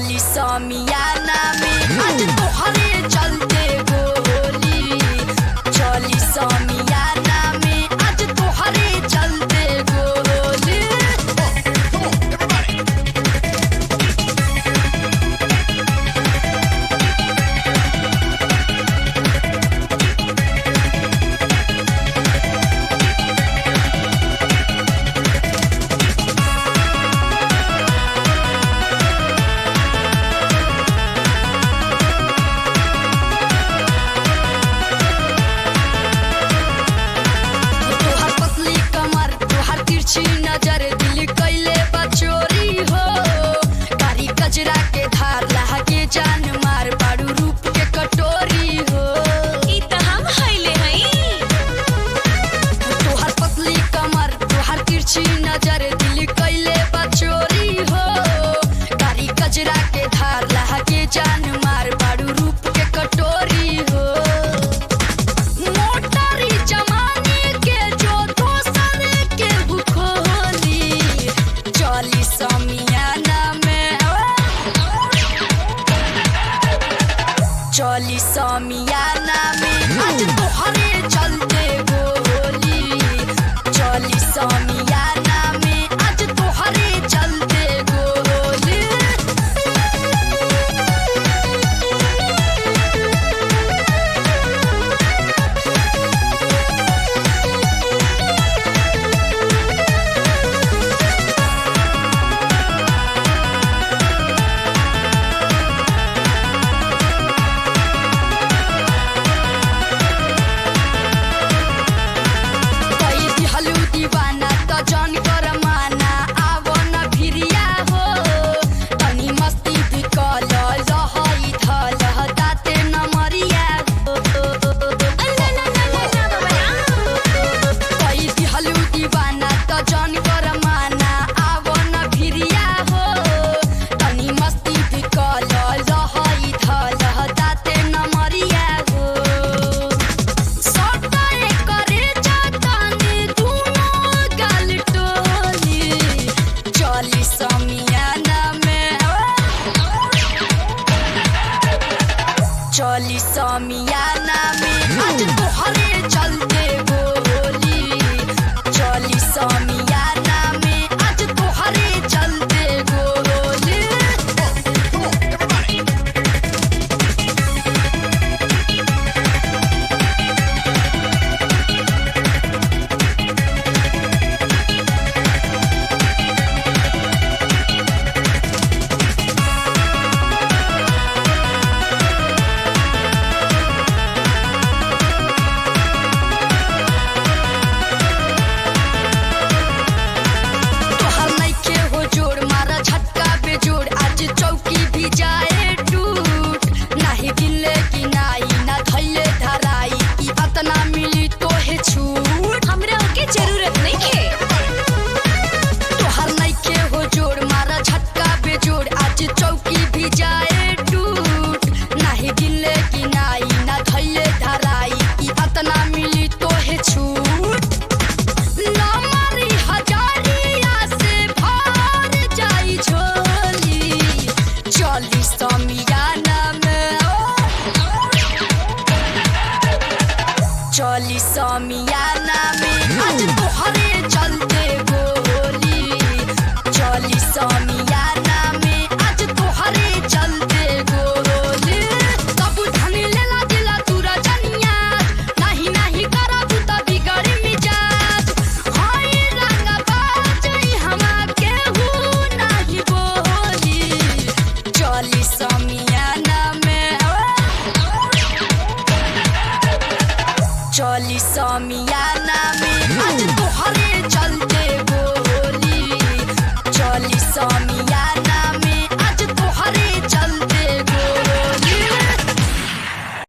चली समियाना में आज तोहरे चलते गोली, चली समियाना में आज तोहरे चलते गोली। नजर दिल कैले बचोरी हो, कारी कजरा के धार लागे जान मार बाड़ू रूप के कटोरी हो। ई त हम हइले हई तोहर पतली कमर तोहर तिरछी नजर दिल कैले बचोरी हो, कारी कजरा के धार लागे जान मार बाड़ू रूप के कटोरी हो। मोटरी जमाने के जो दोसर के भूखोली, चली समियाना में चली समिया